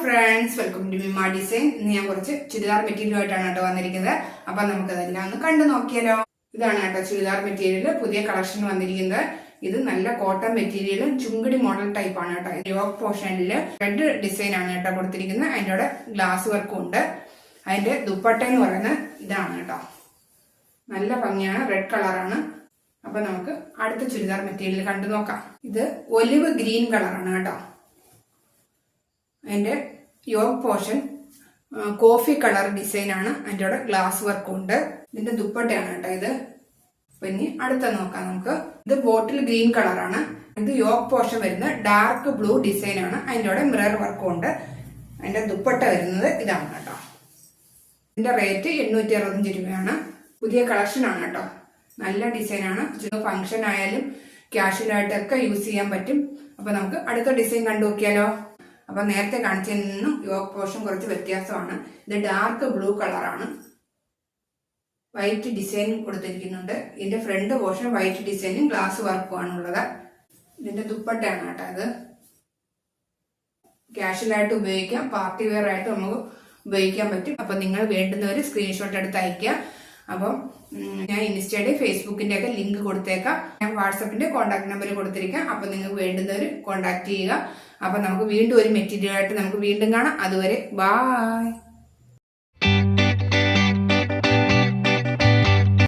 Friends, welcome to Mima design. ഇന്ന് ഞാൻ കുറച്ച് ചുരിദാർ മെറ്റീരിയൽ ആയിട്ടാണ് കേട്ടോ വന്നിരിക്കുന്നത്. അപ്പൊ നമുക്കതെല്ലാം ഒന്ന് കണ്ടു നോക്കിയാലോ. ഇതാണ് കേട്ടോ ചുരിദാർ മെറ്റീരിയൽ, പുതിയ കളക്ഷൻ വന്നിരിക്കുന്നത്. ഇത് നല്ല കോട്ടൺ മെറ്റീരിയലും ചുങ്കടി മോഡൽ ടൈപ്പ് ആണ് കേട്ടോ. യോക്ക് പോർഷനിൽ റെഡ് ഡിസൈൻ ആണ് കേട്ടോ കൊടുത്തിരിക്കുന്നത്. അതിൻ്റെ കൂടെ ഗ്ലാസ് വർക്കും ഉണ്ട്. അതിന്റെ ദുപ്പട്ട എന്ന് പറയുന്നത് ഇതാണ് കേട്ടോ. നല്ല ഭംഗിയാണ്, റെഡ് കളറാണ്. അപ്പൊ നമുക്ക് അടുത്ത ചുരിദാർ മെറ്റീരിയൽ കണ്ടു നോക്കാം. ഇത് ഒലിവ് ഗ്രീൻ കളറാണ് കേട്ടോ. അതിന്റെ yolk portion coffee colour design ആണ്. അതിൻ്റെ കൂടെ ഗ്ലാസ് വർക്കും ഉണ്ട്. ഇതിന്റെ ദുപ്പട്ടയാണ് കേട്ടോ ഇത്. പിന്നെ അടുത്ത നോക്കാം നമുക്ക്. ഇത് ബോട്ടിൽ ഗ്രീൻ കളറാണ്. ഇത് യോക്ക് പോർഷൻ വരുന്നത് ഡാർക്ക് ബ്ലൂ ഡിസൈൻ ആണ്. അതിൻ്റെ കൂടെ മിറർ വർക്കും ഉണ്ട്. അതിന്റെ ദുപ്പട്ട വരുന്നത് ഇതാണ് കേട്ടോ. ഇതിന്റെ റേറ്റ് 865 രൂപയാണ്. പുതിയ കളക്ഷൻ ആണ് കേട്ടോ. നല്ല ഡിസൈൻ ആണ്. ഫംഗ്ഷൻ ആയാലും ക്യാഷ്വലായിട്ടൊക്കെ യൂസ് ചെയ്യാൻ പറ്റും. അപ്പൊ നമുക്ക് അടുത്ത ഡിസൈൻ കണ്ടു നോക്കിയാലോ. അപ്പൊ നേരത്തെ കാണിച്ചതിൽ നിന്നും യോക്ക് പോർഷൻ കുറച്ച് വ്യത്യാസമാണ്. ഇത് ഡാർക്ക് ബ്ലൂ കളറാണ്. വൈറ്റ് ഡിസൈൻ കൊടുത്തിരിക്കുന്നുണ്ട്. ഇതിന്റെ ഫ്രണ്ട് പോർഷൻ വൈറ്റ് ഡിസൈനും ഗ്ലാസ് വർക്കും ആണുള്ളത്. ഇതിന്റെ ദുപ്പട്ടയാണ് കേട്ടോ ഇത്. ക്യാഷ്വലായിട്ട് ഉപയോഗിക്കാം, പാർട്ടി വെയർ ആയിട്ട് നമുക്ക് ഉപയോഗിക്കാൻ പറ്റും. അപ്പൊ നിങ്ങൾ വേണ്ടുന്നവർ സ്ക്രീൻഷോട്ട് എടുത്ത് അയക്കുക. അപ്പം ഞാൻ ഇൻസ്റ്റയുടെ ഫേസ്ബുക്കിന്റെ ഒക്കെ ലിങ്ക് കൊടുത്തേക്കാം. ഞാൻ വാട്സപ്പിന്റെ കോൺടാക്ട് നമ്പർ കൊടുത്തിരിക്കാം. അപ്പൊ നിങ്ങൾക്ക് വേണ്ടുന്നവർ കോൺടാക്ട് ചെയ്യുക. അപ്പൊ നമുക്ക് വീണ്ടും ഒരു മെറ്റീരിയൽ ആയിട്ട് നമുക്ക് വീണ്ടും കാണാം. അതുവരെ ബായ്.